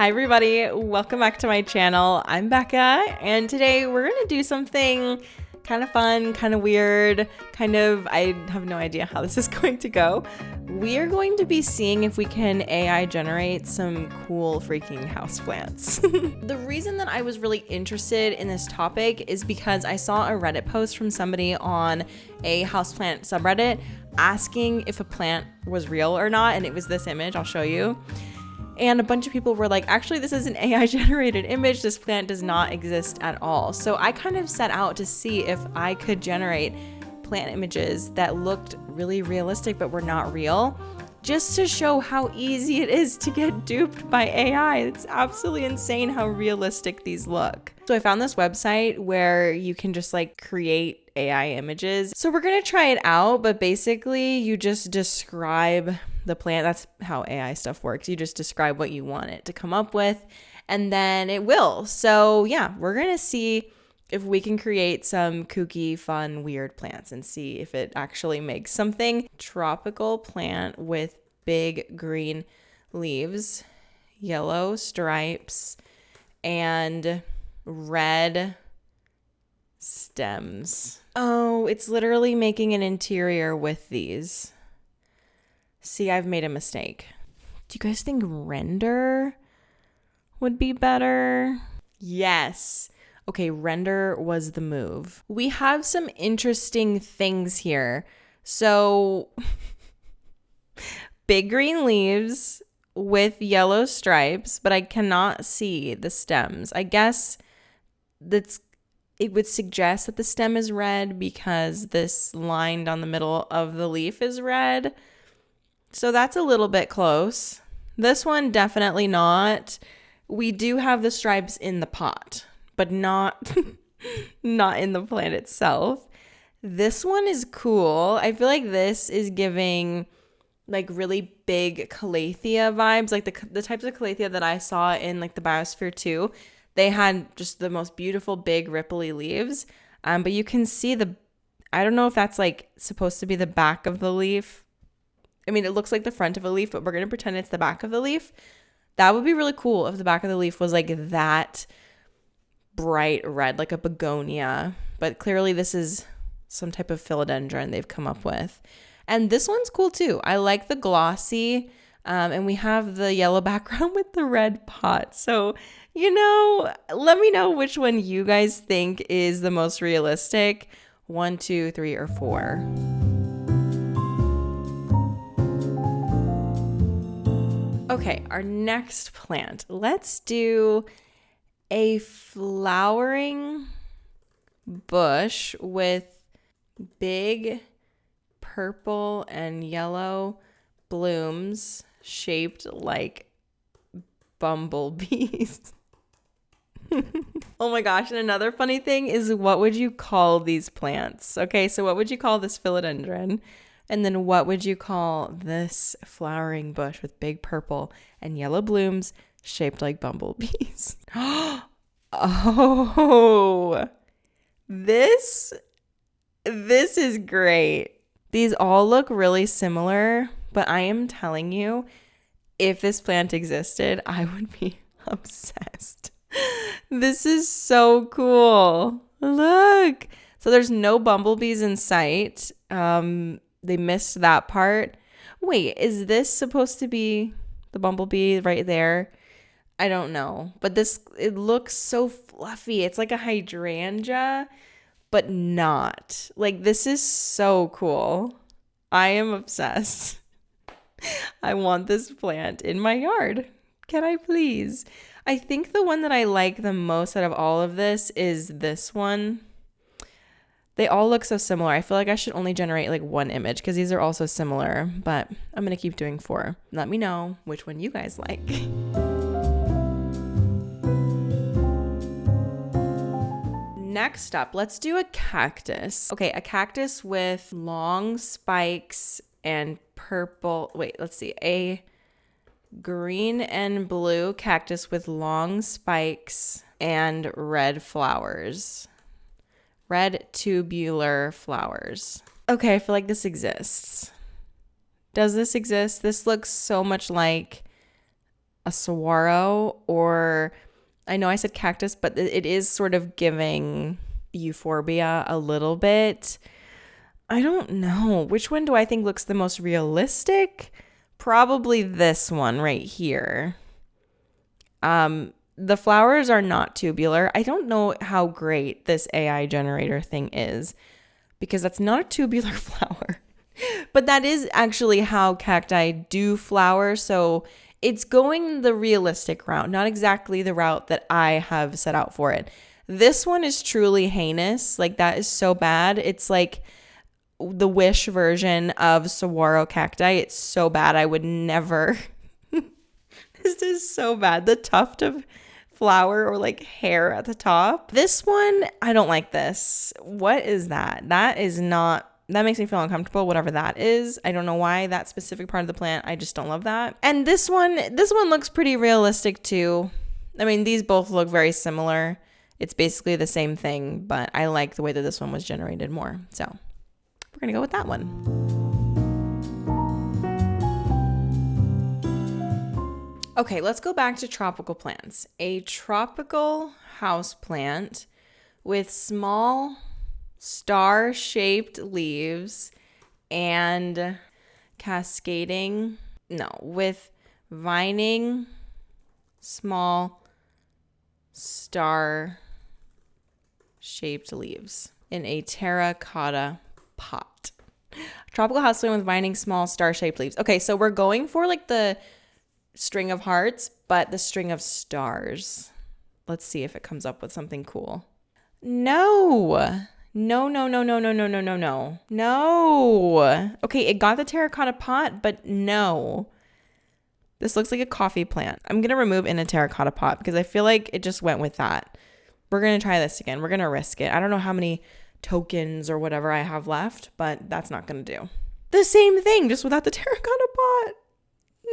Hi everybody, welcome back to my channel. I'm Becca, and today we're gonna do something kind of fun, kind of weird, I have no idea how this is going to go. We are going to be seeing if we can AI generate some cool freaking houseplants. The reason that I was really interested in this topic is because I saw a Reddit post from somebody on a houseplant subreddit asking if a plant was real or not, and it was this image. I'll show you. And a bunch of people were like, actually, this is an AI generated image. This plant does not exist at all. So I kind of set out to see if I could generate plant images that looked really realistic but were not real, just to show how easy it is to get duped by AI. It's absolutely insane how realistic these look. So I found this website where you can just like create AI images. So we're gonna try it out, but basically you just describe the plant. That's how AI stuff works. You just describe what you want it to come up with, and then it will. So yeah, we're gonna see if we can create some kooky, fun, weird plants and see if it actually makes something. Tropical plant with big green leaves, yellow stripes, and red stems. Oh, it's literally making an interior with these. See, I've made a mistake. Do you guys think render would be better? Yes. Okay, render was the move. We have some interesting things here. So, big green leaves with yellow stripes, but I cannot see the stems. I guess it would suggest that the stem is red because this line down the middle of the leaf is red. So that's a little bit close. This one, definitely not. We do have the stripes in the pot, but not in the plant itself. This one is cool. I feel like this is giving like really big calathea vibes, like the types of calathea that I saw in like the Biosphere 2. They had just the most beautiful big ripply leaves. But you can see I don't know if that's like supposed to be the back of the leaf. I mean, it looks like the front of a leaf, but we're going to pretend it's the back of the leaf. That would be really cool if the back of the leaf was like that bright red, like a begonia. But clearly this is some type of philodendron they've come up with. And this one's cool too. I like the glossy, and we have the yellow background with the red pot. So, let me know which one you guys think is the most realistic. 1, 2, 3, or 4. Okay, our next plant. Let's do a flowering bush with big purple and yellow blooms shaped like bumblebees. Oh my gosh, and another funny thing is, what would you call these plants? Okay, so what would you call this philodendron? And then what would you call this flowering bush with big purple and yellow blooms shaped like bumblebees? Oh, this is great. These all look really similar, but I am telling you, if this plant existed, I would be obsessed. This is so cool. Look. So there's no bumblebees in sight. They missed that part. Wait, is this supposed to be the bumblebee right there? I don't know. But it looks so fluffy. It's like a hydrangea, but not. Like, this is so cool. I am obsessed. I want this plant in my yard. Can I please? I think the one that I like the most out of all of this is this one. They all look so similar. I feel like I should only generate like one image because these are all so similar, but I'm going to keep doing 4. Let me know which one you guys like. Next up, let's do a cactus. Okay, a cactus with long spikes and purple. Wait, let's see. A green and blue cactus with long spikes and red flowers. Red tubular flowers. Okay, I feel like this exists. Does this exist? This looks so much like a saguaro, or I know I said cactus, but it is sort of giving euphorbia a little bit. I don't know. Which one do I think looks the most realistic? Probably this one right here. The flowers are not tubular. I don't know how great this AI generator thing is because that's not a tubular flower. But that is actually how cacti do flower. So it's going the realistic route, not exactly the route that I have set out for it. This one is truly heinous. Like, that is so bad. It's like the Wish version of saguaro cacti. It's so bad. I would never. This is so bad. The tuft of flower or like hair at the top. This one, I don't like this. What is that? That is not. That makes me feel uncomfortable, whatever that is. I don't know why that specific part of the plant. I just don't love that. And this one looks pretty realistic too. I mean, these both look very similar. It's basically the same thing, but I like the way that this one was generated more. So we're going to go with that one. Okay, let's go back to tropical plants. A tropical house plant with small star-shaped leaves and with vining small star-shaped leaves in a terracotta pot. Tropical house plant with vining small star-shaped leaves. Okay, so we're going for like the string of hearts, but the string of stars. Let's see if it comes up with something cool. No. Okay, it got the terracotta pot, but no. This looks like a coffee plant. I'm going to remove in a terracotta pot because I feel like it just went with that. We're going to try this again. We're going to risk it. I don't know how many tokens or whatever I have left, but that's not going to do. The same thing, just without the terracotta pot.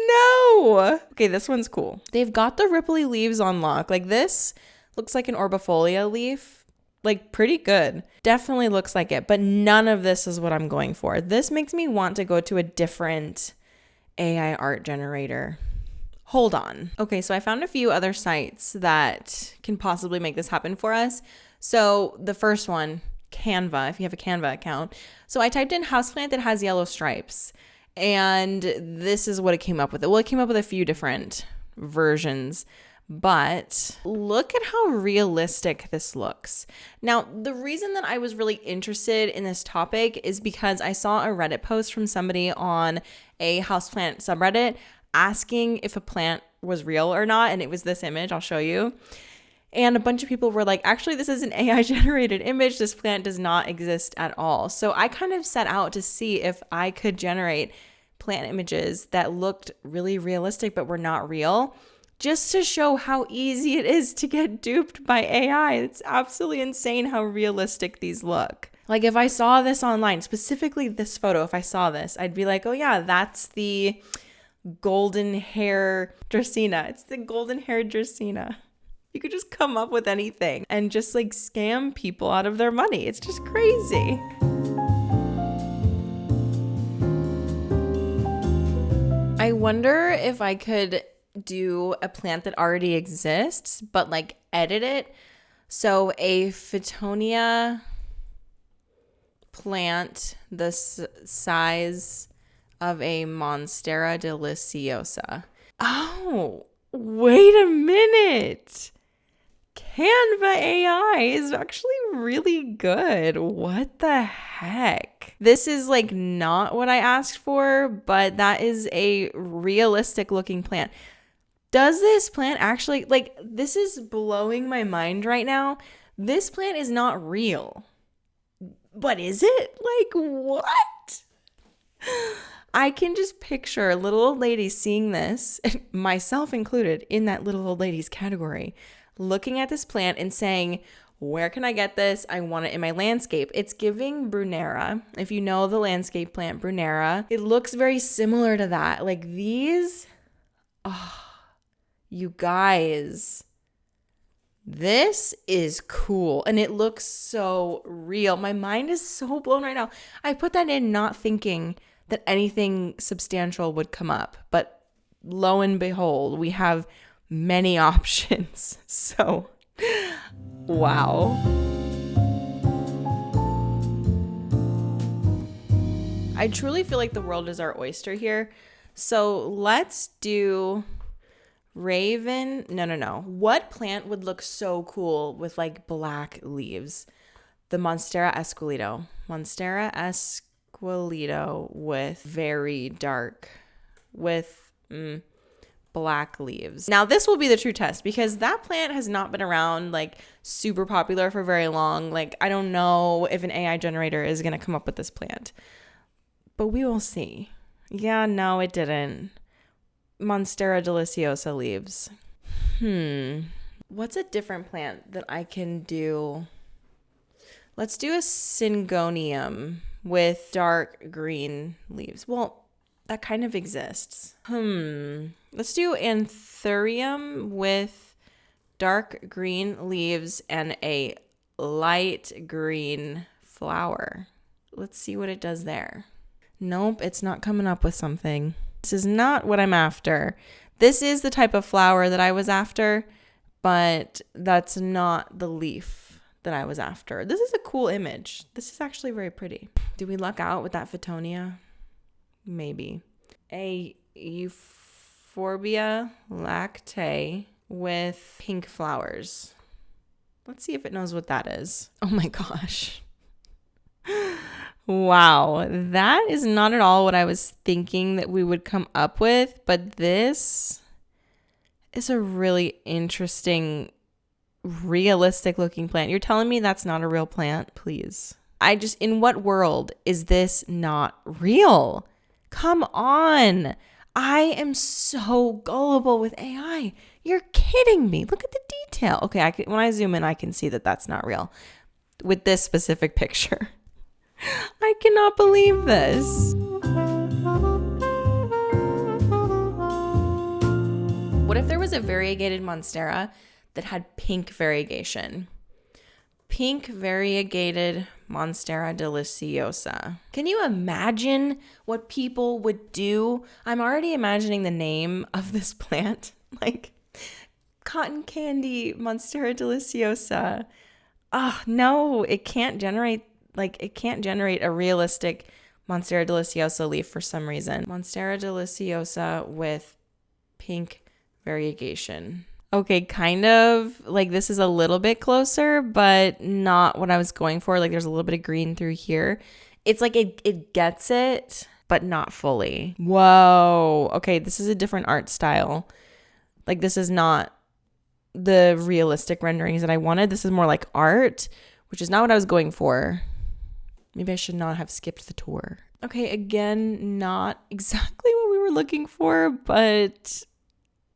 No. Okay, this one's cool. They've got the ripply leaves on lock. Like, this looks like an orbifolia leaf. Like, pretty good. Definitely looks like it, but none of this is what I'm going for. This makes me want to go to a different AI art generator. Hold on. Okay, so I found a few other sites that can possibly make this happen for us. So the first one, Canva, if you have a Canva account. So I typed in houseplant that has yellow stripes, and this is what it came up with. Well, it came up with a few different versions, but look at how realistic this looks. Now, the reason that I was really interested in this topic is because I saw a Reddit post from somebody on a houseplant subreddit asking if a plant was real or not, and it was this image. I'll show you. And a bunch of people were like, actually, this is an AI generated image. This plant does not exist at all. So I kind of set out to see if I could generate plant images that looked really realistic but were not real, just to show how easy it is to get duped by AI. It's absolutely insane how realistic these look. Like, if I saw this online, specifically this photo, if I saw this, I'd be like, oh yeah, that's the golden hair Dracaena. It's the golden hair Dracaena. You could just come up with anything and just like scam people out of their money. It's just crazy. I wonder if I could do a plant that already exists, but like edit it. So a Phytonia plant the size of a Monstera deliciosa. Oh, wait a minute. Canva AI is actually really good. What the heck? This is like not what I asked for, but that is a realistic looking plant. Does this plant actually, like, this is blowing my mind right now. This plant is not real. But is it? Like, what? I can just picture a little old lady seeing this, myself included in that little old lady's category, looking at this plant and saying, where can I get this? I want it in my landscape. It's giving Brunera. If you know the landscape plant Brunera, it looks very similar to that. Like these, you guys, this is cool. And it looks so real. My mind is so blown right now. I put that in not thinking that anything substantial would come up, but lo and behold, we have many options. So, wow. I truly feel like the world is our oyster here. So let's do Raven. No. What plant would look so cool with like black leaves? The Monstera esqueleto. Monstera esqueleto with very dark, with black leaves. Now this will be the true test because that plant has not been around like super popular for very long. Like I don't know if an AI generator is going to come up with this plant, but we will see. Yeah, no, it didn't. Monstera deliciosa leaves. What's a different plant that I can do? Let's do a syngonium with dark green leaves. Well, that kind of exists. Let's do anthurium with dark green leaves and a light green flower. Let's see what it does there. Nope, it's not coming up with something. This is not what I'm after. This is the type of flower that I was after, but that's not the leaf that I was after. This is a cool image. This is actually very pretty. Did we luck out with that Phytonia? Maybe. A Euphorbia lactae with pink flowers. Let's see if it knows what that is. Oh my gosh. Wow, that is not at all what I was thinking that we would come up with, but this is a really interesting, realistic looking plant. You're telling me that's not a real plant? Please. In what world is this not real? Come on. I am so gullible with AI. You're kidding me. Look at the detail. Okay, when I zoom in, I can see that that's not real with this specific picture. I cannot believe this. What if there was a variegated Monstera that had pink variegation? Pink variegated Monstera deliciosa. Can you imagine what people would do? I'm already imagining the name of this plant, like cotton candy Monstera deliciosa. Oh, no, it can't generate a realistic Monstera deliciosa leaf for some reason. Monstera deliciosa with pink variegation. Okay, kind of like this is a little bit closer, but not what I was going for. Like there's a little bit of green through here. It's like it gets it, but not fully. Whoa. Okay, this is a different art style. Like this is not the realistic renderings that I wanted. This is more like art, which is not what I was going for. Maybe I should not have skipped the tour. Okay, again, not exactly what we were looking for, but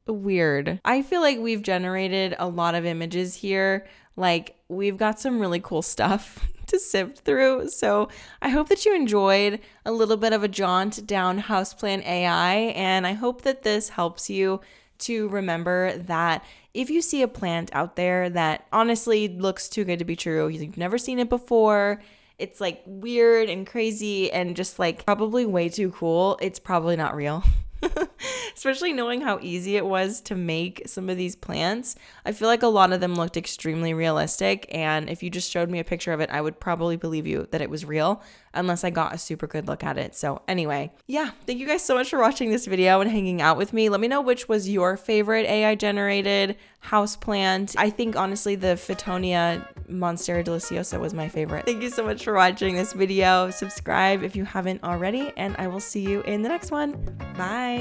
weird. I feel like we've generated a lot of images here. Like we've got some really cool stuff to sift through. So I hope that you enjoyed a little bit of a jaunt down Houseplant AI. And I hope that this helps you to remember that if you see a plant out there that honestly looks too good to be true, you've never seen it before, it's like weird and crazy and just like probably way too cool, it's probably not real. Especially knowing how easy it was to make some of these plants. I feel like a lot of them looked extremely realistic, and if you just showed me a picture of it, I would probably believe you that it was real unless I got a super good look at it. So anyway, yeah, thank you guys so much for watching this video and hanging out with me. Let me know which was your favorite AI generated houseplant. I think honestly the Phytonia Monstera deliciosa was my favorite. Thank you so much for watching this video. Subscribe if you haven't already, and I will see you in the next one. Bye.